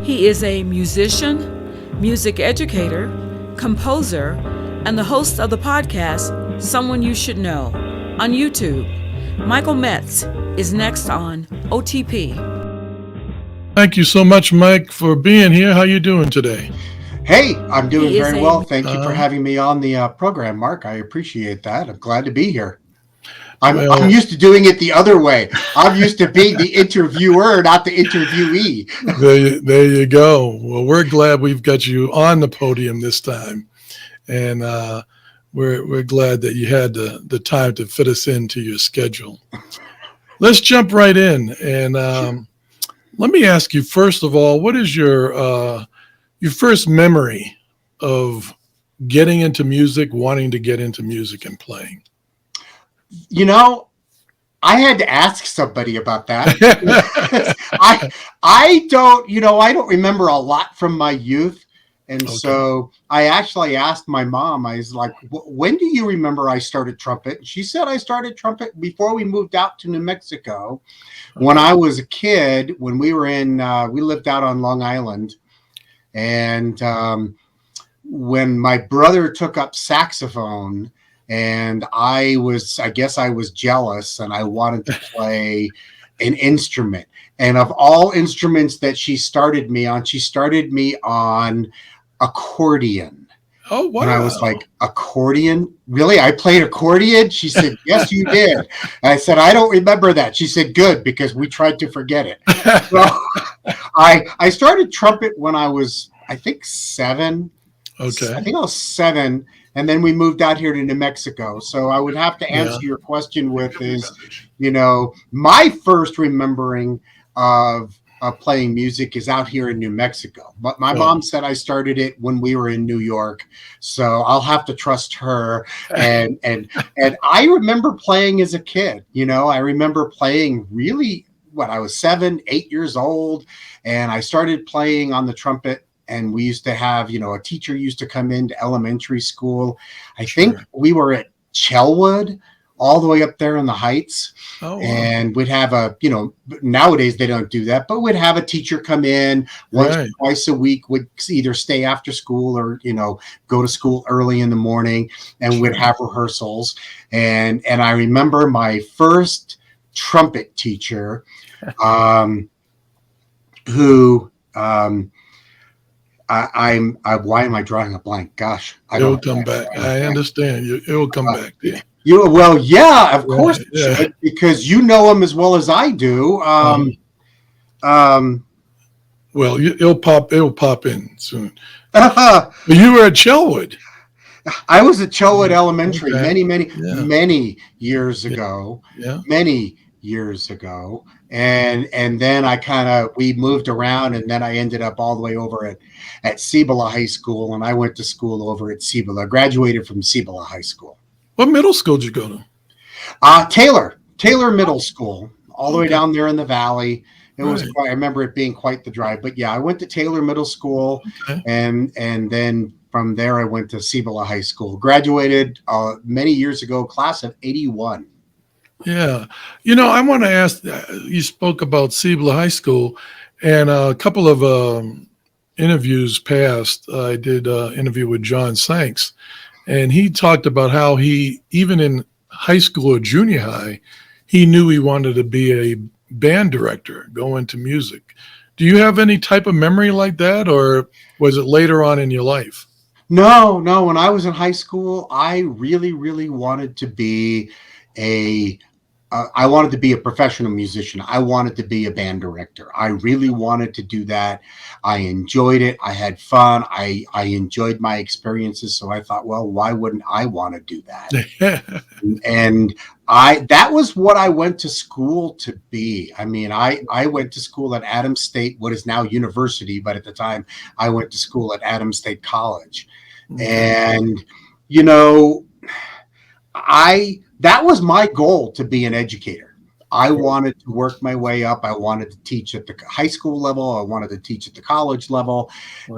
He is a musician, music educator, composer, and the host of the podcast Someone You Should Know on YouTube. Michael Metz is next on OTP. Thank you so much, Mike, for being here. How you doing today? Hey, I'm doing very well. Thank you for having me on the program, Mark. I appreciate that. I'm glad to be here. I'm used to doing it the other way. I'm used to being the interviewer, not the interviewee. There you go. Well, we're glad we've got you on the podium this time. And we're glad that you had the time to fit us into your schedule. Let's jump right in. And let me ask you, first of all, what is your first memory of getting into music, wanting to get into music and playing? You know, I had to ask somebody about that. I don't remember a lot from my youth. And so I actually asked my mom, I was like, when do you remember I started trumpet? And she said I started trumpet before we moved out to New Mexico. When I was a kid, when we were we lived out on Long Island. And when my brother took up saxophone, and I guess I was jealous and I wanted to play an instrument. And of all instruments that she started me on accordion. Oh, wow. And I was like, accordion? Really? I played accordion? She said, yes, you did. And I said, I don't remember that. She said, good, because we tried to forget it. So I started trumpet when I was, I think, 7. Okay. I think I was 7. And then we moved out here to New Mexico. So I would have to answer your question with my first remembering of playing music is out here in New Mexico. But my mom said I started it when we were in New York. So I'll have to trust her. And I remember playing as a kid. I remember playing really when I was 7, 8 years old. And I started playing on the trumpet. And we used to have, a teacher used to come into elementary school. I think we were at Chelwood, all the way up there in the Heights. Oh, wow. And we'd have nowadays they don't do that, but we'd have a teacher come in once or twice a week, would either stay after school or, go to school early in the morning, and we'd have rehearsals. And I remember my first trumpet teacher, who, why am I drawing a blank? Gosh, it'll come back. I understand. It will come back. Yeah. Of course, because you know him as well as I do. Well, it'll pop in soon. You were at Chelwood. I was at Chelwood Elementary many years ago. Yeah. Many years ago. And then we moved around, and then I ended up all the way over at Cibola High School, and I went to school over at Cibola. Graduated from Cibola High School. What middle school did you go to? Taylor Middle School, all the way down there in the valley. It was I remember it being quite the drive. But yeah, I went to Taylor Middle School, and then from there I went to Cibola High School. Graduated many years ago, class of 81. Yeah. I want to ask, you spoke about Cibola High School, and a couple of interviews past, I did an interview with John Sanks, and he talked about how he, even in high school or junior high, he knew he wanted to be a band director, go into music. Do you have any type of memory like that, or was it later on in your life? No. When I was in high school, I really, really wanted to be I wanted to be a professional musician. I wanted to be a band director. I really wanted to do that. I enjoyed it. I had fun. I enjoyed my experiences. So I thought, well, why wouldn't I want to do that? And that was what I went to school to be. I mean, I went to school at Adams State, what is now university, but at the time I went to school at Adams State College. And, that was my goal, to be an educator. I wanted to work my way up. I wanted to teach at the high school level. I wanted to teach at the college level.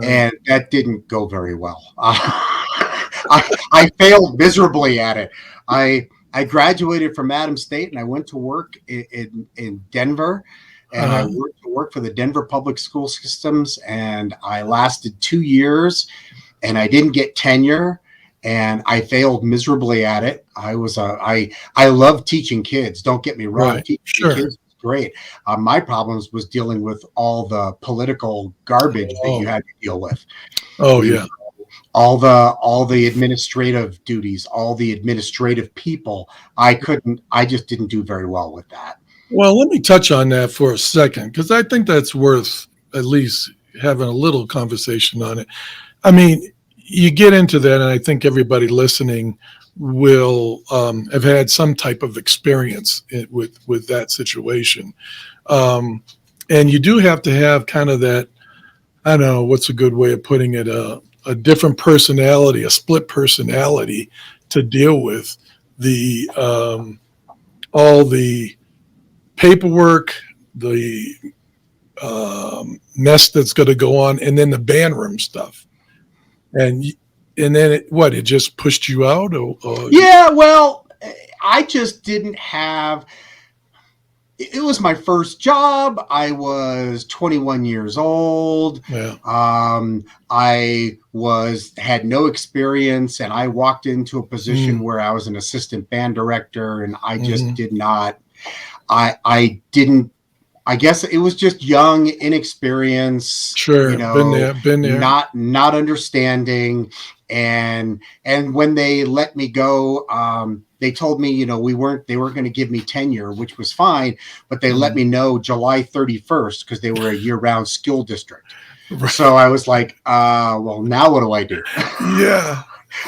And that didn't go very well. I failed miserably at it. I graduated from Adams State, and I went to work in Denver. and I worked for the Denver public school systems, and I lasted 2 years, and I didn't get tenure, and I failed miserably at it. I love teaching kids. Don't get me wrong. Right. Teaching kids was great. My problems was dealing with all the political garbage that you had to deal with. Oh, yeah. All the administrative duties, all the administrative people. I just didn't do very well with that. Well, let me touch on that for a second, because I think that's worth at least having a little conversation on it. I mean, you get into that, and I think everybody listening will have had some type of experience with that situation. And you do have to have kind of that, I don't know, what's a good way of putting it, a different personality, a split personality to deal with all the paperwork, the mess that's going to go on, and then the band room stuff. And then it just pushed you out? Or yeah, well, I just didn't have. It was my first job. I was 21 years old. Yeah. I had no experience, and I walked into a position where I was an assistant band director, and I just did not. I didn't. I guess it was just young, inexperience. Sure, you know, been there. Not understanding, and when they let me go, they told me, they weren't going to give me tenure, which was fine, but they let me know July 31st because they were a year-round skill district. Right. So I was like, well, now what do I do? Yeah.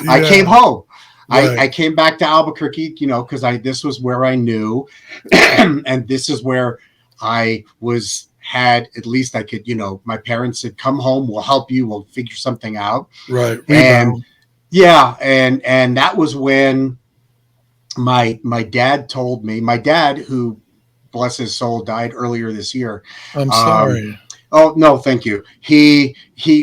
I came home. Right. I came back to Albuquerque, because this was where I knew, and this is where I had, at least I could, my parents said, come home, we'll help you, we'll figure something out. Right. And yeah. And that was when my dad told me, my dad, who, bless his soul, died earlier this year. I'm sorry. Oh, no, thank you.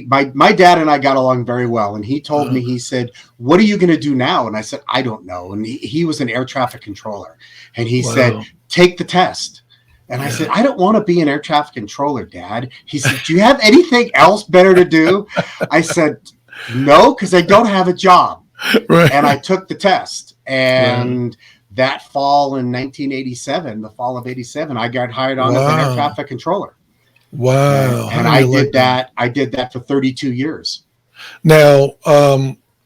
My dad and I got along very well. And he told me, he said, what are you going to do now? And I said, I don't know. And he was an air traffic controller. And he said, take the test. And I said, I don't want to be an air traffic controller, Dad. He said, do you have anything else better to do? I said, no, because I don't have a job. Right. And I took the test. And that fall in 1987, the fall of 87, I got hired on as an air traffic controller. Wow. And I did that. I did that for 32 years. Now,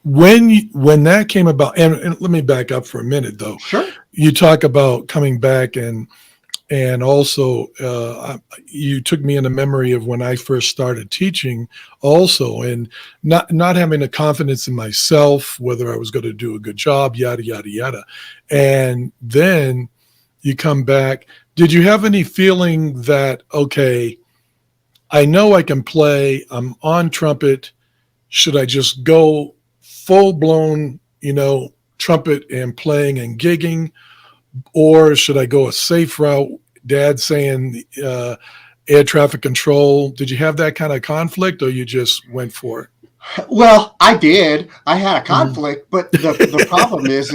when that came about, and let me back up for a minute, though. Sure. You talk about coming back, and also you took me in a memory of when I first started teaching also, and not having the confidence in myself, whether I was going to do a good job, yada, yada, yada. And then you come back. Did you have any feeling that, okay, I know I can play, I'm on trumpet, should I just go full blown, trumpet and playing and gigging? Or should I go a safe route? Dad saying air traffic control. Did you have that kind of conflict, or you just went for it? Well, I did. I had a conflict, but the problem is,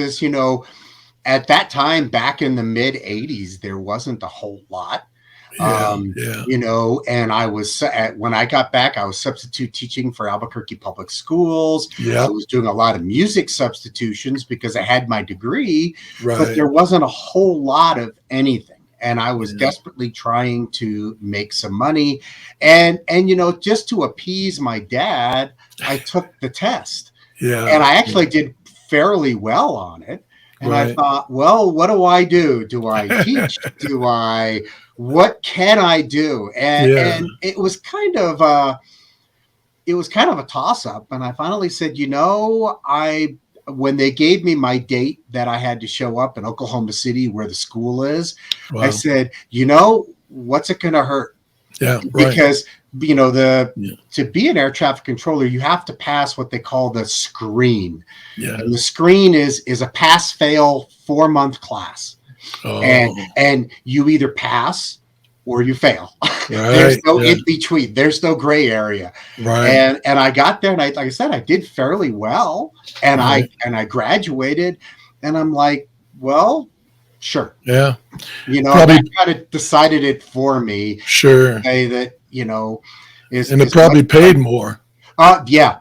at that time, back in the mid 80s, there wasn't a whole lot. And I was, when I got back, I was substitute teaching for Albuquerque Public Schools. I was doing a lot of music substitutions because I had my degree, but there wasn't a whole lot of anything. And I was desperately trying to make some money. And just to appease my dad, I took the test. And I actually did fairly well on it. And I thought, well, what do I do? Do I teach? What can I do? And it was kind of a toss up. And I finally said, when they gave me my date that I had to show up in Oklahoma City, where the school is, I said, what's it going to hurt? Because, to be an air traffic controller, you have to pass what they call the screen. And the screen is a pass fail 4-month class. And you either pass or you fail. There's no in between. There's no gray area. And I got there, and like I said, I did fairly well, and I graduated, and I'm like, well, Sure. Yeah. Probably that kind of decided it for me. Sure. Say that, and it probably paid more. Yeah.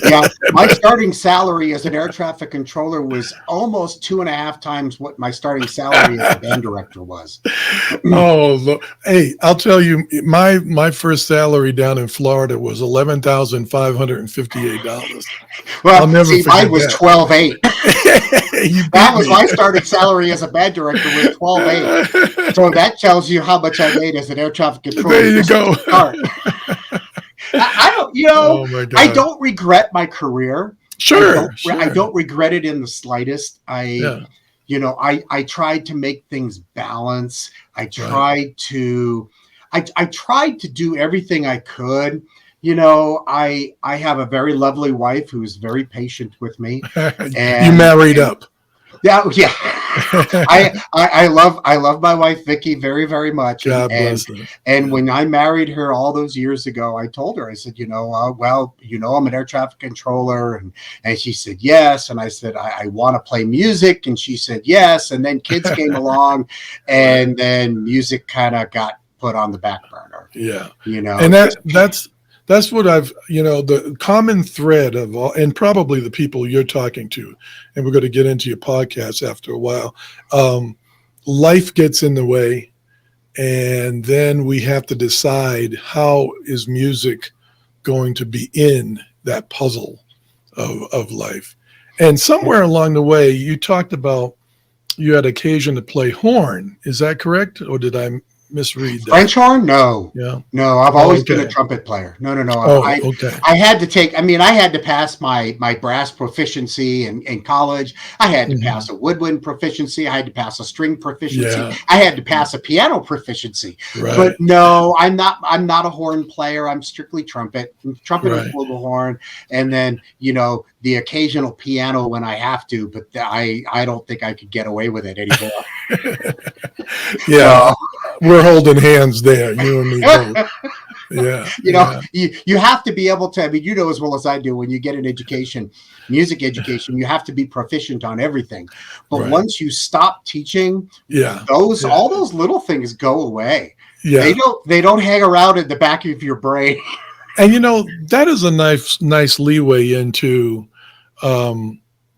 Yeah, my starting salary as an air traffic controller was almost 2.5 times what my starting salary as a band director was. Hey, I'll tell you, my first salary down in Florida was $11,558. Well, I'll never forget mine was that. $12,800. That was my starting salary as a band director was $12,800. So that tells you how much I made as an air traffic controller. There you go. I don't, Oh my God. I don't regret my career. Sure. I don't regret it in the slightest. I tried to make things balance. I tried to do everything I could. I have a very lovely wife who's very patient with me. You married up. Yeah. I love my wife Vicky very, very much. God bless her. And when I married her all those years ago, I told her, I said, I'm an air traffic controller, and she said yes. And I said, I want to play music, and she said yes. And then kids came along, and then music kind of got put on the back burner. Yeah, and that's what I've, the common thread of all, and probably the people you're talking to, and we're going to get into your podcast after a while. Life gets in the way, and then we have to decide how is music going to be in that puzzle of life. And somewhere along the way, you talked about you had occasion to play horn. Is that correct? Or did I misread that? French horn? No. Yeah. No, I've always been a trumpet player. No. Okay. I had to pass my brass proficiency in college. I had to pass a woodwind proficiency. I had to pass a string proficiency. Yeah. I had to pass a piano proficiency. Right. But no, I'm not a horn player. I'm strictly trumpet and flugelhorn. And then, the occasional piano when I have to, but I don't think I could get away with it anymore. Yeah. We're holding hands there, you and me both. Yeah. You have to be able to, as well as I do, when you get an education, music education, you have to be proficient on everything. But once you stop teaching, all those little things go away. Yeah. They don't hang around in the back of your brain. And that is a nice leeway into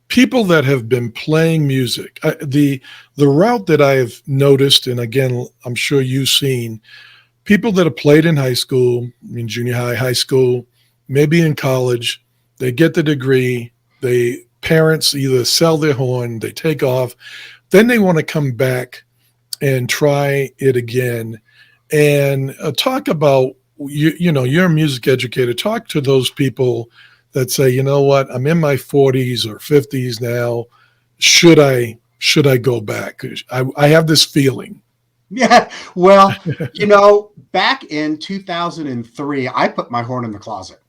people that have been playing music. The route that I have noticed, and again, I'm sure you've seen, people that have played in high school, in junior high school, maybe in college, they get the degree, parents either sell their horn, they take off, then they want to come back and try it again. And talk about, you're a music educator, talk to those people that say, you know what, I'm in my 40s or 50s now. Should I go back? I have this feeling. Yeah. Well, back in 2003, I put my horn in the closet.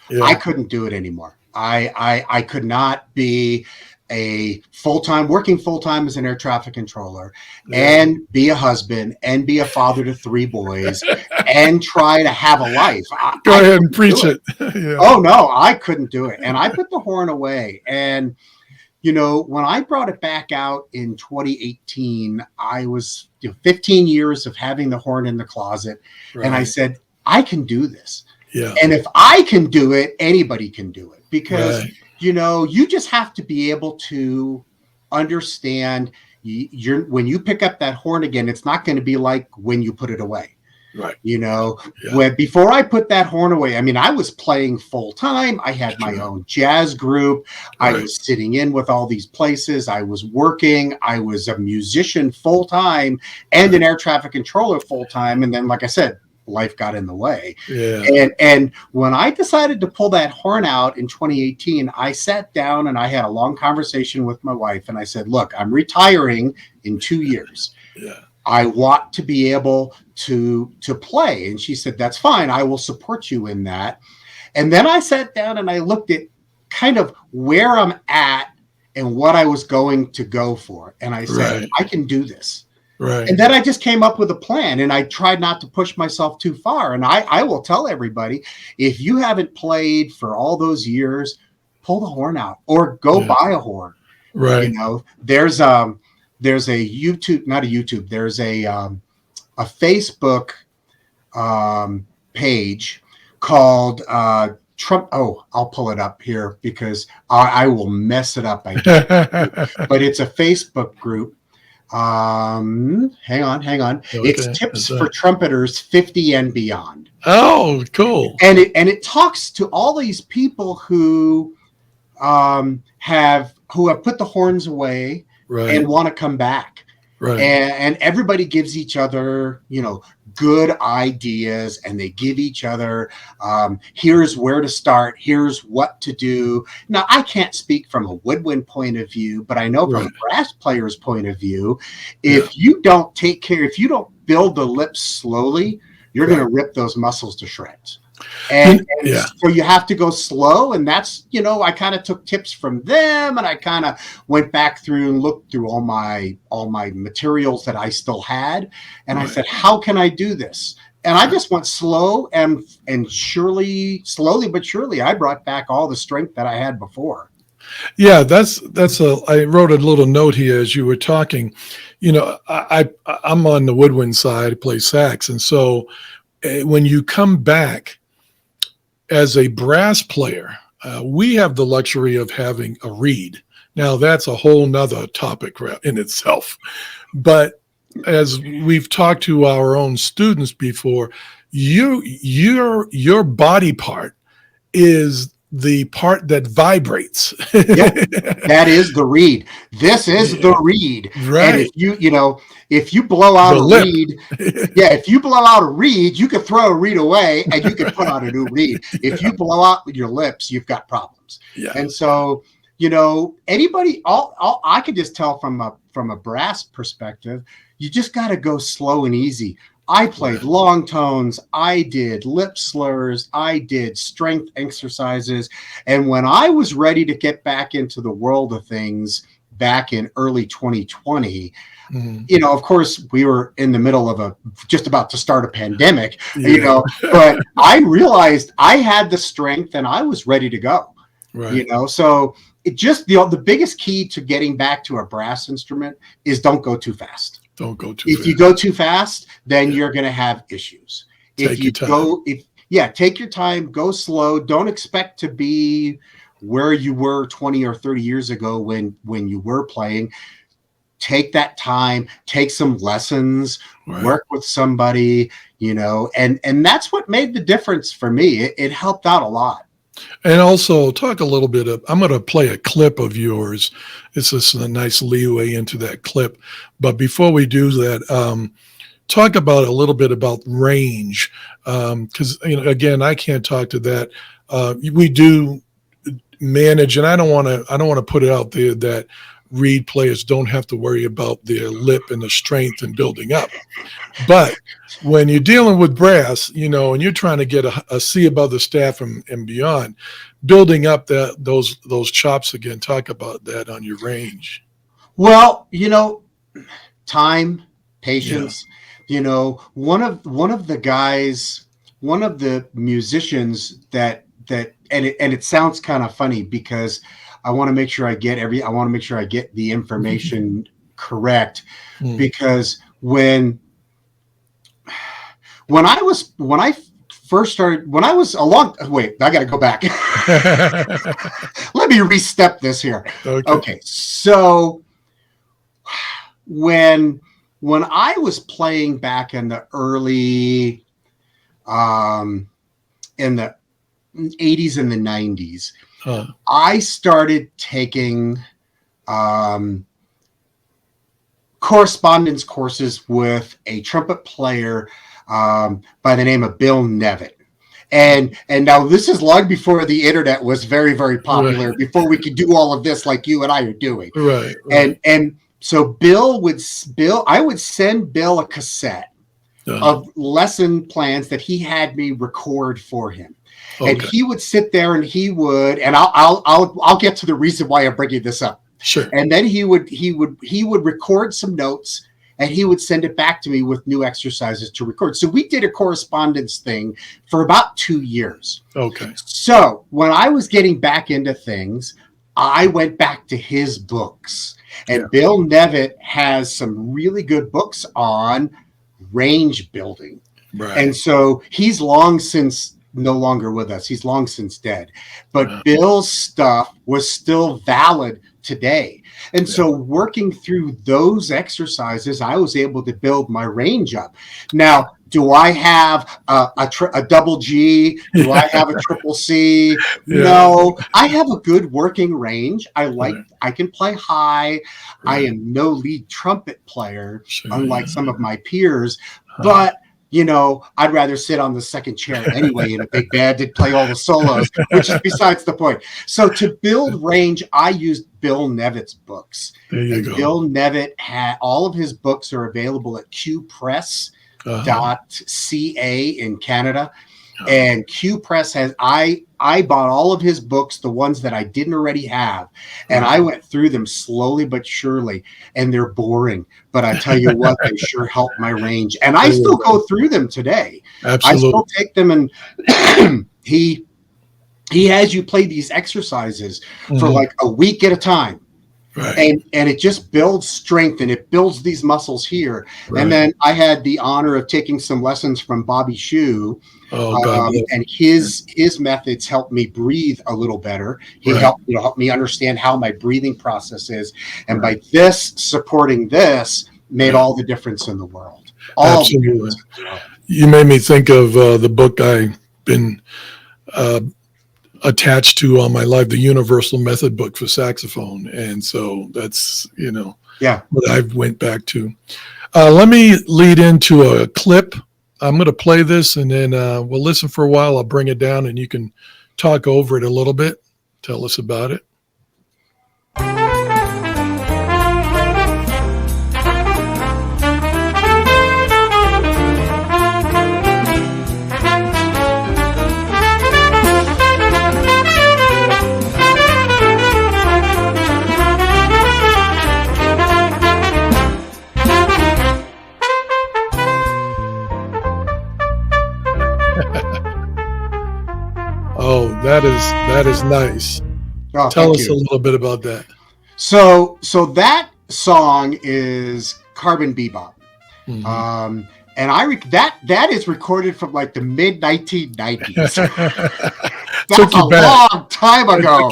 Yeah. I couldn't do it anymore. I could not be working full-time as an air traffic controller and be a husband and be a father to 3 boys and try to have a life. Go ahead and preach it. Yeah. Oh no, I couldn't do it. And I put the horn away. And, when I brought it back out in 2018, I was 15 years of having the horn in the closet. Right. And I said, I can do this. Yeah. And if I can do it, anybody can do it, because you just have to be able to understand when you pick up that horn again, it's not going to be like when you put it away. Right. When before I put that horn away, I was playing full time. I had my own jazz group. Right. I was sitting in with all these places. I was working. I was a musician full time and an air traffic controller full time. And then, like I said, life got in the way. Yeah. And when I decided to pull that horn out in 2018, I sat down and I had a long conversation with my wife, and I said, look, I'm retiring in 2 years. Yeah. I want to be able to play. And she said, that's fine. I will support you in that. And then I sat down and I looked at kind of where I'm at and what I was going to go for. And I said, I can do this. Right. And then I just came up with a plan, and I tried not to push myself too far. And I will tell everybody, if you haven't played for all those there's go buy a horn. Right. there's a YouTube, not a YouTube, there's a Facebook page called Trump. Oh, I'll pull it up here because I will mess it up. But it's a Facebook group. Hang on. Okay, it's tips for trumpeters 50 and beyond. Oh, cool. And it talks to all these people who have put the horns away and want to come back. Right. And everybody gives each other, good ideas, and they give each other, here's where to start, here's what to do. Now, I can't speak from a woodwind point of view, but I know from a brass player's point of view, if you don't take care, if you don't build the lips slowly, you're going to rip those muscles to shreds. And so you have to go slow, and that's, I kind of took tips from them, and I kind of went back through and looked through all my materials that I still had, and I said, how can I do this? And I just went slow, and slowly but surely, I brought back all the strength that I had before. Yeah, I wrote a little note here as you were talking. I'm on the woodwind side, I play sax, and so when you come back as a brass player, we have the luxury of having a reed. Now, that's a whole nother topic in itself. But as we've talked to our own students before, your body part is the part that vibrates. That is the reed. This is the reed. Right. And if you blow out a reed, if you blow out a reed, you could throw a reed away and you could put on a new reed. If you blow out with your lips, you've got problems. Yeah. And so, anybody, all I could just tell from a brass perspective, you just got to go slow and easy. I played long tones. I did lip slurs. I did strength exercises. And when I was ready to get back into the world of things back in early 2020, of course, we were in the middle of just about to start a pandemic, but I realized I had the strength and I was ready to go, so it just, the biggest key to getting back to a brass instrument is don't go too fast. Don't go too fast. If you go too fast, then you're going to have issues. Take your time, go slow. Don't expect to be where you were 20 or 30 years ago when you were playing. Take that time, take some lessons, work with somebody, and that's what made the difference for me. It helped out a lot. And also talk a little bit I'm going to play a clip of yours. It's just a nice leeway into that clip. But before we do that, talk about a little bit about range. Because, again, I can't talk to that. We do manage, and I don't want to put it out there that reed players don't have to worry about their lip and the strength and building up. But when you're dealing with brass, and you're trying to get a C above the staff and beyond, building up those chops again, talk about that on your range. Well, time, patience, one of the musicians that it sounds kind of funny because I want to make sure I get the information correct, because when I first started, I got to go back. Let me re-step this here. Okay. So when I was playing back in the early, in the 80s and the 90s, I started taking correspondence courses with a trumpet player by the name of Bill Nevitt. And now this is long before the internet was very, very popular, before we could do all of this like you and I are doing. Right. And so I would send Bill a cassette of lesson plans that he had me record for him. Okay. And he would sit there and I'll get to the reason why I'm bringing this up. Sure. And then he would record some notes and he would send it back to me with new exercises to record. So we did a correspondence thing for about 2 years. Okay. So when I was getting back into things, I went back to his books, and Yeah. Bill Nevitt has some really good books on range building. Right. And so he's long since no longer with us. He's long since dead. But Wow. Bill's stuff was still valid today. And so working through those exercises, I was able to build my range up. Now, do I have a double G? Do I have a triple C? Yeah. No, I have a good working range. I can play high. I am no lead trumpet player, unlike some of my peers, but I'd rather sit on the second chair anyway in a big band and play all the solos, which is besides the point. So to build range, I used Bill Nevitt's books. There you go. Bill Nevitt had all of his books are available at qpress.ca in Canada. And Q Press has, I bought all of his books, the ones that I didn't already have, and I went through them slowly but surely, and they're boring. But I tell you what, they sure helped my range. And I still go through them today. Absolutely. I still take them, and he has you play these exercises for like a week at a time. Right. And it just builds strength, and it builds these muscles here. Right. And then I had the honor of taking some lessons from Bobby Shu. And his methods helped me breathe a little better. He helped me understand how my breathing process is. And by this supporting this made all the difference in the world. Absolutely. You made me think of the book I've been attached to all my life, the Universal Method book for saxophone. And so that's, what I went back to. Let me lead into a clip. I'm going to play this, and then we'll listen for a while. I'll bring it down, and you can talk over it a little bit. Tell us about it. Oh, that is nice. Oh, Tell us a little bit about that. So that song is Carbon Bebop. And that is recorded from like the mid 1990s. That's a long time ago.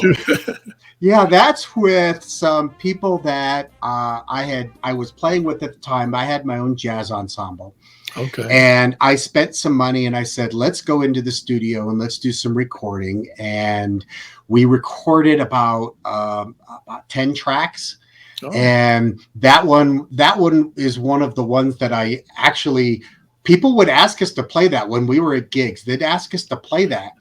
Yeah, that's with some people that I was playing with at the time. I had my own jazz ensemble. Okay. And I spent some money, and I said, let's go into the studio and let's do some recording. And we recorded about 10 tracks. Oh. And that one is one of the ones that I actually, people would ask us to play that when we were at gigs. They'd ask us to play that.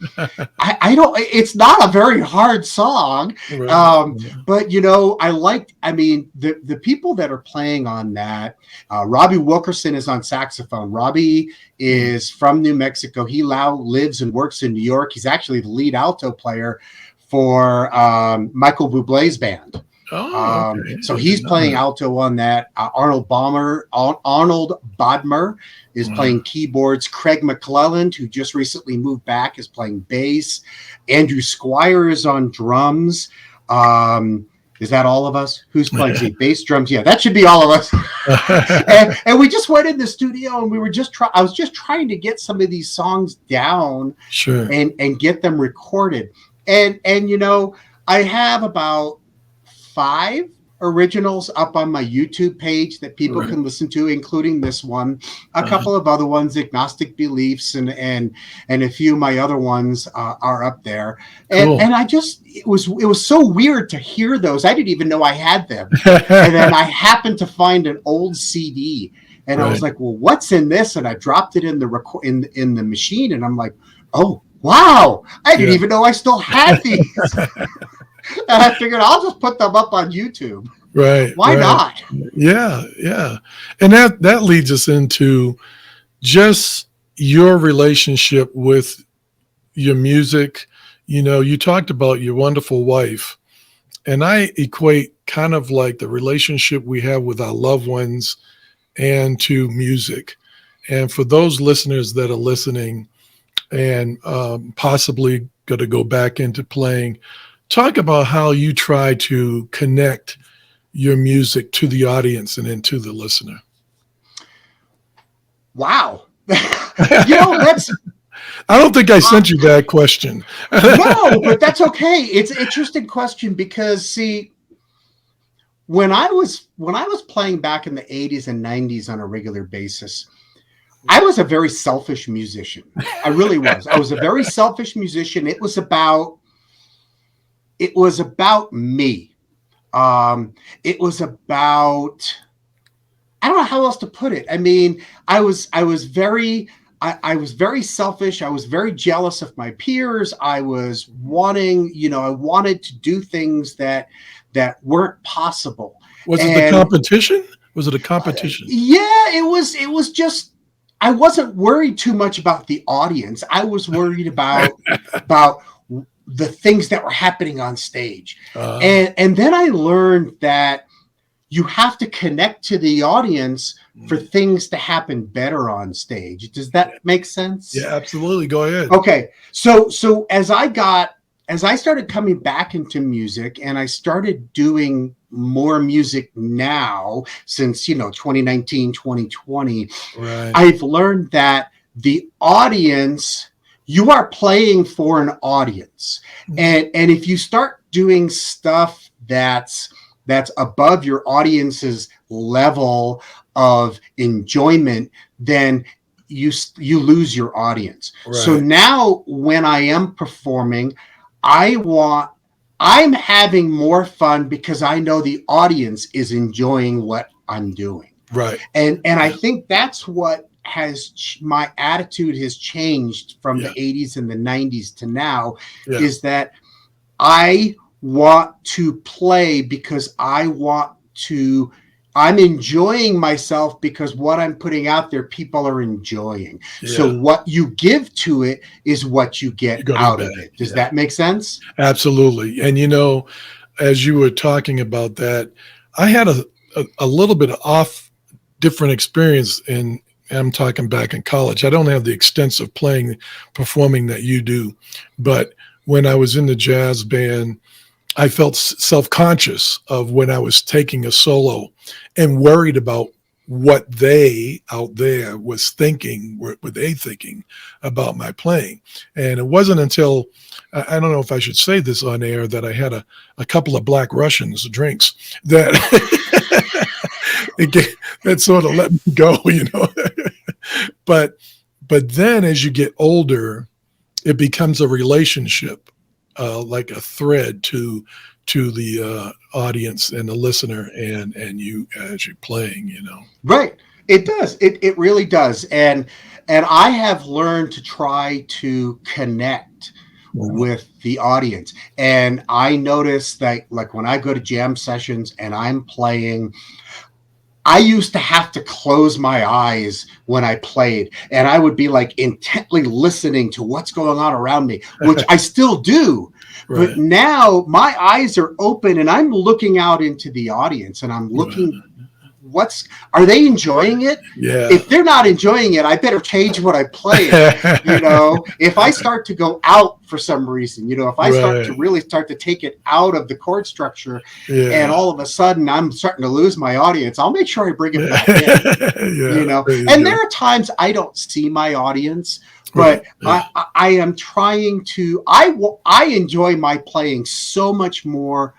It's not a very hard song. Right. But, the people that are playing on that, Robbie Wilkerson is on saxophone. Robbie is from New Mexico. He now lives and works in New York. He's actually the lead alto player for Michael Bublé's band. Oh, okay. So he's playing alto on that. Arnold Bodmer is playing keyboards. Craig McClelland, who just recently moved back, is playing bass. Andrew Squire is on drums. Is that all of us? Who's playing bass, drums? Yeah, that should be all of us. and we just went in the studio, and we were I was just trying to get some of these songs down, and get them recorded. And I have about 5 originals up on my YouTube page that people can listen to, including this one, a couple of other ones, Agnostic Beliefs, and a few of my other ones are up there. And and I just it was so weird to hear those. I didn't even know I had them. And then I happened to find an old CD, and I was like, well, what's in this? And I dropped it in the in the machine, and I'm like, oh wow, I didn't even know I still had these. And I figured I'll just put them up on YouTube. Right. Why not? Yeah, yeah. And that leads us into just your relationship with your music. You talked about your wonderful wife, and I equate kind of like the relationship we have with our loved ones and to music. And for those listeners that are listening and possibly going to go back into playing, Talk about how you try to connect your music to the audience and then to the listener. Wow. That's. I don't think I sent you that question. No, but that's okay. It's an interesting question because, see, when I was playing back in the 80s and 90s on a regular basis, I was a very selfish musician. I really was. I was a very selfish musician. It was about me. It was about, I don't know how else to put it. I mean, I was very selfish. I was very jealous of my peers. I was wanting, I wanted to do things that weren't possible. Was it the competition? Was it a competition? Yeah, it was just, I wasn't worried too much about the audience. I was worried about the things that were happening on stage. And then I learned that you have to connect to the audience for things to happen better on stage. Does that make sense? Yeah, absolutely. Go ahead. Okay. So as I started coming back into music and I started doing more music now since, 2019, 2020, right. I've learned that the audience, you are playing for an audience. And if you start doing stuff that's above your audience's level of enjoyment, then you lose your audience. Right. So now when I am performing, I'm having more fun because I know the audience is enjoying what I'm doing. Right. And I think that's what my attitude has changed from the 80s and the 90s to now, is that I want to play because I'm enjoying myself because what I'm putting out there, people are enjoying. Yeah. So what you give to it is what you get out of it. Does that make sense? Absolutely. And, as you were talking about that, I had a little bit of different experience I'm talking back in college. I don't have the extensive performing that you do, but when I was in the jazz band, I felt self-conscious of when I was taking a solo and worried about what they out there was thinking, were they thinking about my playing. And it wasn't until, I don't know if I should say this on air, that I had a couple of Black Russians drinks that that sort of let me go, But then as you get older, it becomes a relationship. Like a thread to the audience and the listener and you as you're playing, Right. It does. It really does. And I have learned to try to connect with the audience. And I notice that, like, when I go to jam sessions and I'm playing, I used to have to close my eyes when I played, and I would be like intently listening to what's going on around me, which I still do. Right. But now my eyes are open and I'm looking out into the audience and I'm looking, are they enjoying it? Yeah. If they're not enjoying it, I better change what I play. If I start to go out for some reason, if I start to take it out of the chord structure, and all of a sudden I'm starting to lose my audience, I'll make sure I bring it back in. And there are times I don't see my audience, but I am trying to. I enjoy my playing so much more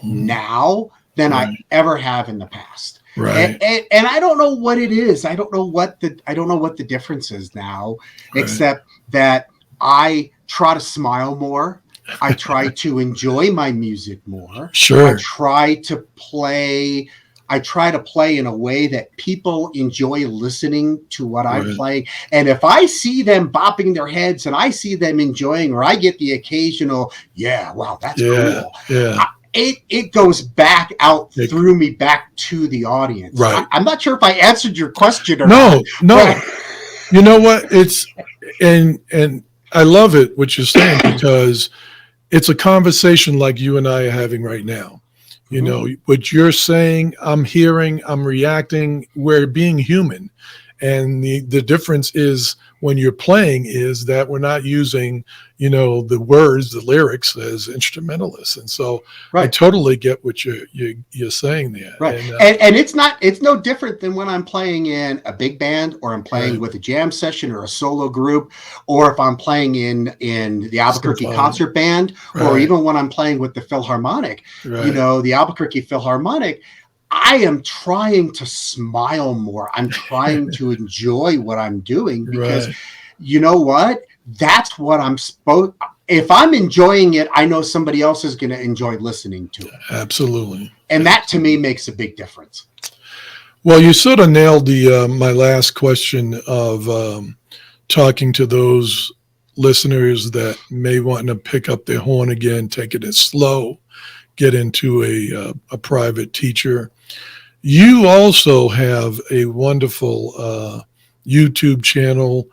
now than I ever have in the past. Right. And I don't know what it is. I don't know what the difference is now, except that I try to smile more. I try to enjoy my music more. Sure. I try to play in a way that people enjoy listening to what I'm playing. And if I see them bopping their heads and I see them enjoying, or I get the occasional, wow, that's cool. Yeah. It goes back out through me back to the audience. Right. I'm not sure if I answered your question or not. No. But... You know what? It's and I love it what you're saying, because it's a conversation like you and I are having right now. What you're saying, I'm hearing, I'm reacting. We're being human, and the difference is when you're playing is that we're not using, the words, the lyrics as instrumentalists. And so I totally get what you're saying there. Right. And it's no different than when I'm playing in a big band, or I'm playing with a jam session or a solo group, or if I'm playing in the Albuquerque concert band, or even when I'm playing with the Philharmonic, the Albuquerque Philharmonic. I am trying to smile more. I'm trying to enjoy what I'm doing, because you know what? That's what I'm supposed. If I'm enjoying it, I know somebody else is going to enjoy listening to it. Absolutely. And that to me makes a big difference. Well, you sort of nailed my last question of talking to those listeners that may want to pick up their horn again, take it slow, get into a private teacher. You also have a wonderful YouTube channel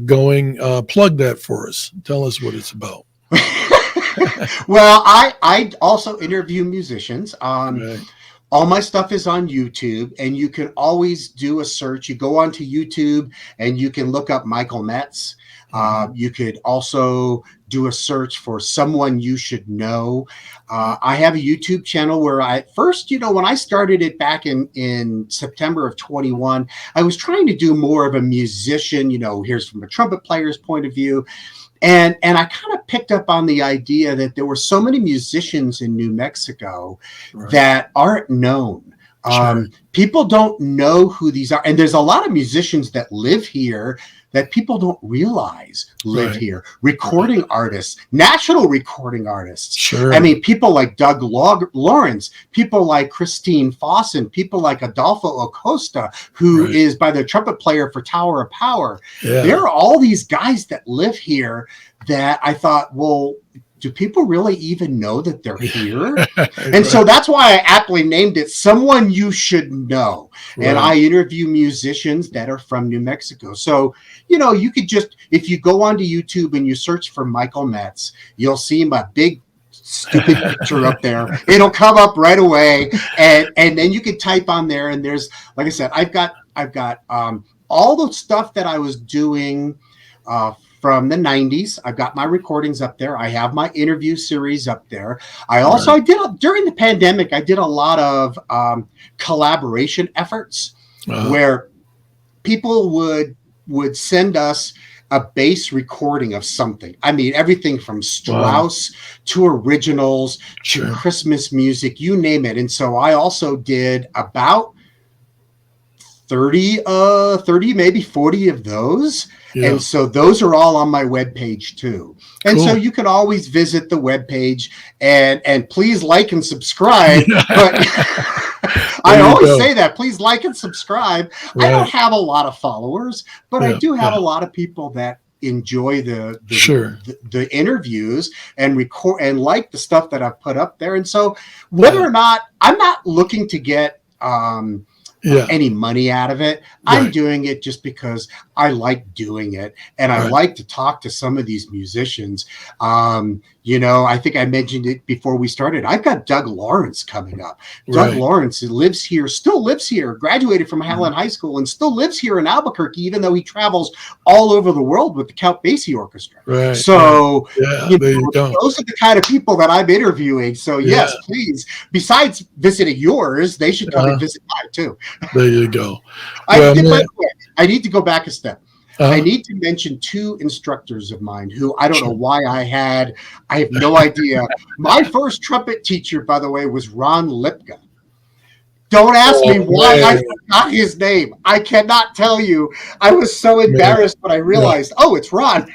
going. Plug that for us. Tell us what it's about. Well, I also interview musicians. All my stuff is on YouTube, and you can always do a search. You go onto YouTube and you can look up Michael Metz. You could also do a search for Someone You Should Know. I have a YouTube channel where when I started it back in September of 21, I was trying to do more of a musician, here's from a trumpet player's point of view. And I kind of picked up on the idea that there were so many musicians in New Mexico that aren't known. People don't know who these are. And there's a lot of musicians that live here that people don't realize live here. Recording artists, national recording artists. Sure. I mean, people like Doug Lawrence, people like Christine Fossen, people like Adolfo Acosta, who is by the trumpet player for Tower of Power. Yeah. There are all these guys that live here that I thought, well, do people really even know that they're here? And so that's why I aptly named it Someone You Should Know. And I interview musicians that are from New Mexico. So, you could just, if you go onto YouTube and you search for Michael Metz, you'll see my big stupid picture up there. It'll come up right away. And then you can type on there, and there's, like I said, I've got all the stuff that I was doing from the 90s. I've got my recordings up there. I have my interview series up there. I also during the pandemic, I did a lot of collaboration efforts where people would send us a bass recording of something. I mean, everything from Strauss to originals to Christmas music, you name it. And so I also did about 30, maybe 40 of those. Yeah. And so those are all on my webpage too. And so you can always visit the webpage and please like and subscribe. But I always say that, please like and subscribe. I don't have a lot of followers, but I do have a lot of people that enjoy the interviews and record and like the stuff that I've put up there. And so whether or not, I'm not looking to get any money out of it. I'm doing it just because I like doing it, and I like to talk to some of these musicians. I think I mentioned it before we started. I've got Doug Lawrence coming up. Doug Lawrence still lives here, graduated from Highland High School, and still lives here in Albuquerque, even though he travels all over the world with the Count Basie Orchestra. So those are the kind of people that I'm interviewing. So yes, please, besides visiting yours, they should come and visit mine too. There you go. I need to go back a step. I need to mention two instructors of mine who I don't know why I have no idea. My first trumpet teacher, by the way, was Ron Lipka. Don't ask me why I forgot his name. I cannot tell you. I was so embarrassed when I realized, it's Ron.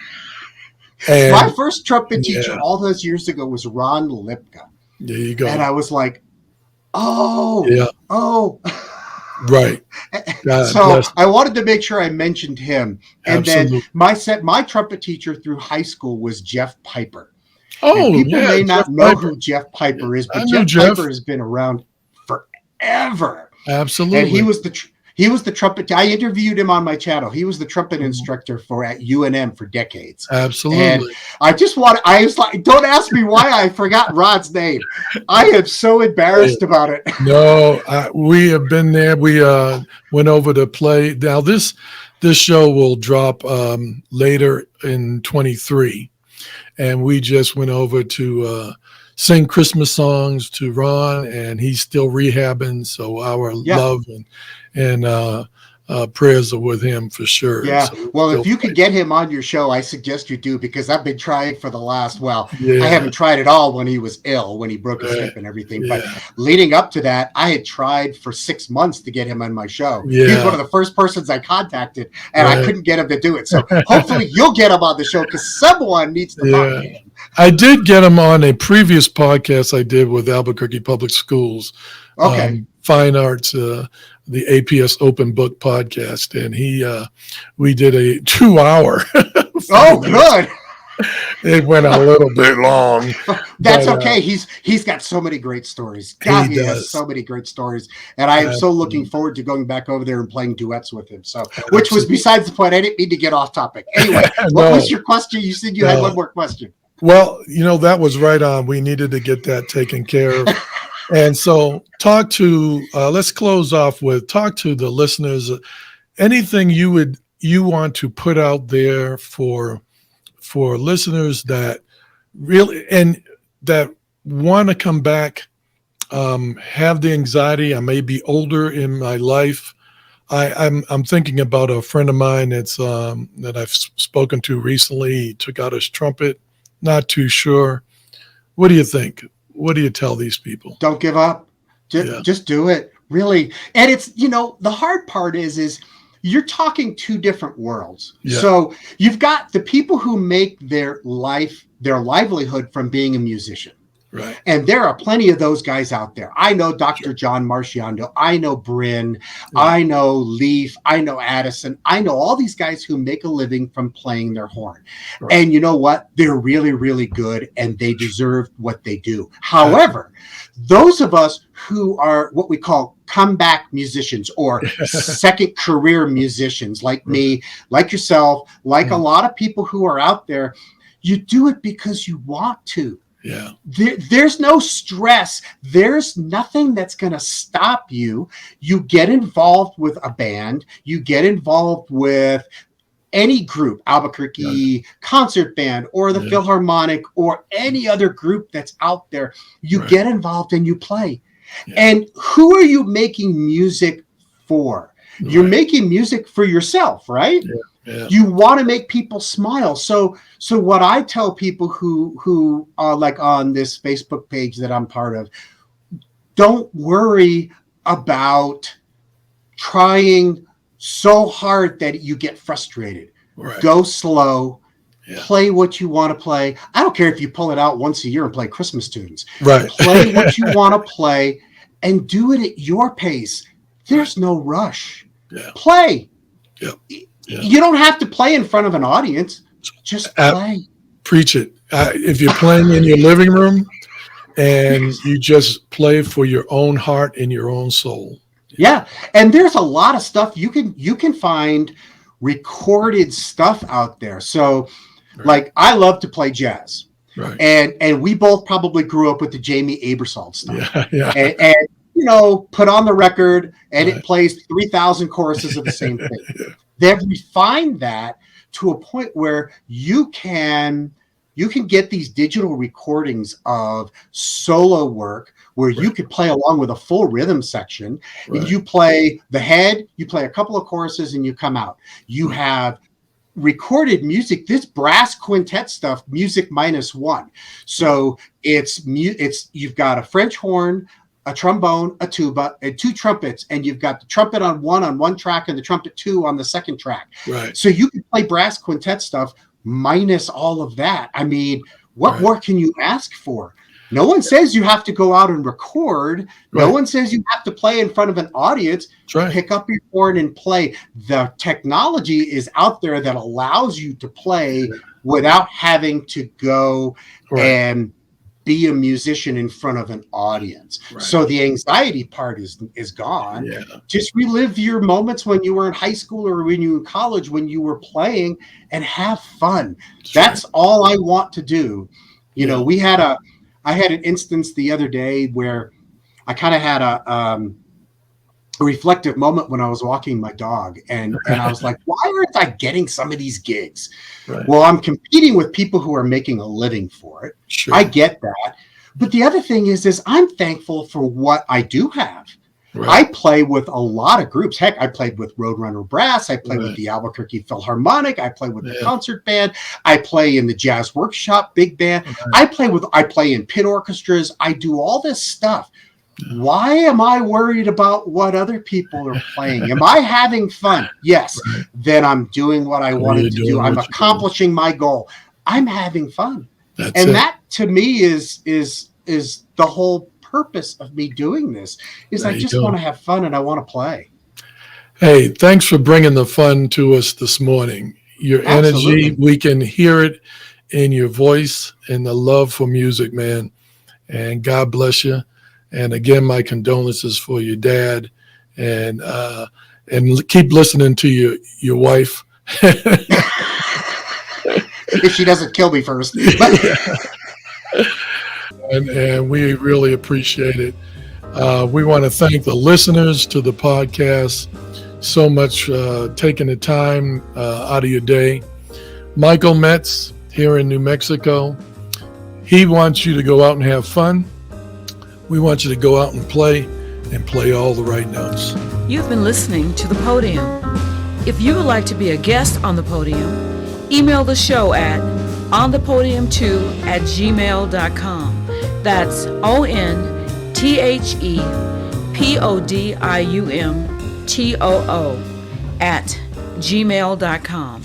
And my first trumpet teacher all those years ago was Ron Lipka. There you go. And I was like, Right. So I wanted to make sure I mentioned him. And then my trumpet teacher through high school was Jeff Piper. People may not know who Jeff Piper is, but Jeff Piper has been around forever. Absolutely. And he was the trumpet. I interviewed him on my channel. He was the trumpet instructor at UNM for decades. Absolutely. And I was like, don't ask me why I forgot Rod's name. I am so embarrassed about it. No, we have been there. We went over to play. Now this this show will drop later in 23. And we just went over to sing Christmas songs to Ron, and he's still rehabbing. So our love and prayers are with him for sure. Yeah. So well, if you could get him on your show, I suggest you do, because I've been trying for the last, I haven't tried at all when he was ill, when he broke his hip and everything. But leading up to that, I had tried for 6 months to get him on my show. Yeah. He's one of the first persons I contacted, and I couldn't get him to do it. So hopefully you'll get him on the show, because someone needs to talk to him. I did get him on a previous podcast I did with Albuquerque Public Schools. Okay. Fine Arts, the APS Open Book podcast, and we did a 2-hour. Oh, good. It went a little bit long. That's okay. He's got so many great stories. God, he has so many great stories, and I am so looking forward to going back over there and playing duets with him. So, which was besides the point. I didn't mean to get off topic. Anyway, what was your question? You said you had one more question. Well, that was right on. We needed to get that taken care of. And so let's close off with talk to the listeners. Anything you want to put out there for listeners that really, and that want to come back, have the anxiety. I may be older in my life. I'm thinking about a friend of mine that I've spoken to recently. He took out his trumpet. Not too sure. What do you think? What do you tell these people? Don't give up. Just do it. Really. And it's, the hard part is you're talking two different worlds. Yeah. So you've got the people who make their livelihood from being a musician. Right. And there are plenty of those guys out there. I know Dr. John Marciando. I know Bryn. Yeah. I know Leaf. I know Addison. I know all these guys who make a living from playing their horn. Right. And you know what? They're really, really good, and they deserve what they do. However, those of us who are what we call comeback musicians or second career musicians, like me, like yourself, like a lot of people who are out there, you do it because you want to. Yeah. There's no stress. There's nothing that's going to stop you. You get involved with a band. You get involved with any group, Albuquerque Concert Band or the Philharmonic or any other group that's out there. You get involved and you play. Yeah. And who are you making music for? Right. You're making music for yourself, right? Yeah. Yeah. You want to make people smile. So what I tell people who are like on this Facebook page that I'm part of, don't worry about trying so hard that you get frustrated. Right. Go slow. Yeah. Play what you want to play. I don't care if you pull it out once a year and play Christmas tunes. Right. Play what you want to play and do it at your pace. There's no rush. Yeah. Play. Yeah. Yeah. You don't have to play in front of an audience. Just play. Preach it. If you're playing in your living room and you just play for your own heart and your own soul. Yeah. And there's a lot of stuff you can find recorded stuff out there. So like I love to play jazz. Right. And we both probably grew up with the Jamie Aebersold stuff. Yeah. And put on the record and it plays 3,000 choruses of the same thing. They've refined that to a point where you can get these digital recordings of solo work where you could play along with a full rhythm section. And you play the head, you play a couple of choruses, and you come out. You have recorded music, this brass quintet stuff, music -1. So it's you've got a French horn, a trombone, a tuba, and 2 trumpets, and you've got the trumpet on one track and the trumpet 2 on the second track. Right. So you can play brass quintet stuff minus all of that. I mean, what more can you ask for? No one says you have to go out and record. No one says you have to play in front of an audience. Pick up your horn and play. The technology is out there that allows you to play without having to go and be a musician in front of an audience. So the anxiety part is gone. Yeah. Just relive your moments when you were in high school or when you were in college, when you were playing, and have fun. That's all I want to do. I had an instance the other day where I kind of had reflective moment when I was walking my dog, and I was like, why aren't I getting some of these gigs? Right. Well, I'm competing with people who are making a living for it. Sure. I get that. But the other thing is I'm thankful for what I do have. Right. I play with a lot of groups. Heck, I played with Roadrunner Brass. I played with the Albuquerque Philharmonic. I play with the concert band. I play in the Jazz Workshop big band. I play in pit orchestras. I do all this stuff. Why am I worried about what other people are playing? Am I having fun? Yes. Right. Then I'm doing what I wanted to do. I'm accomplishing my goal. I'm having fun. That to me is the whole purpose of me doing this is I just want to have fun and I want to play. Hey, thanks for bringing the fun to us this morning. Your energy, we can hear it in your voice and the love for music, man. And God bless you. And again, my condolences for your dad, and keep listening to your wife. If she doesn't kill me first. And we really appreciate it. We want to thank the listeners to the podcast so much, taking the time out of your day. Michael Metz here in New Mexico. He wants you to go out and have fun. We want you to go out and play all the right notes. You've been listening to The Podium. If you would like to be a guest on The Podium, email the show at onthe-podium2@gmail.com. That's ONTHEPODIUM TOO @gmail.com.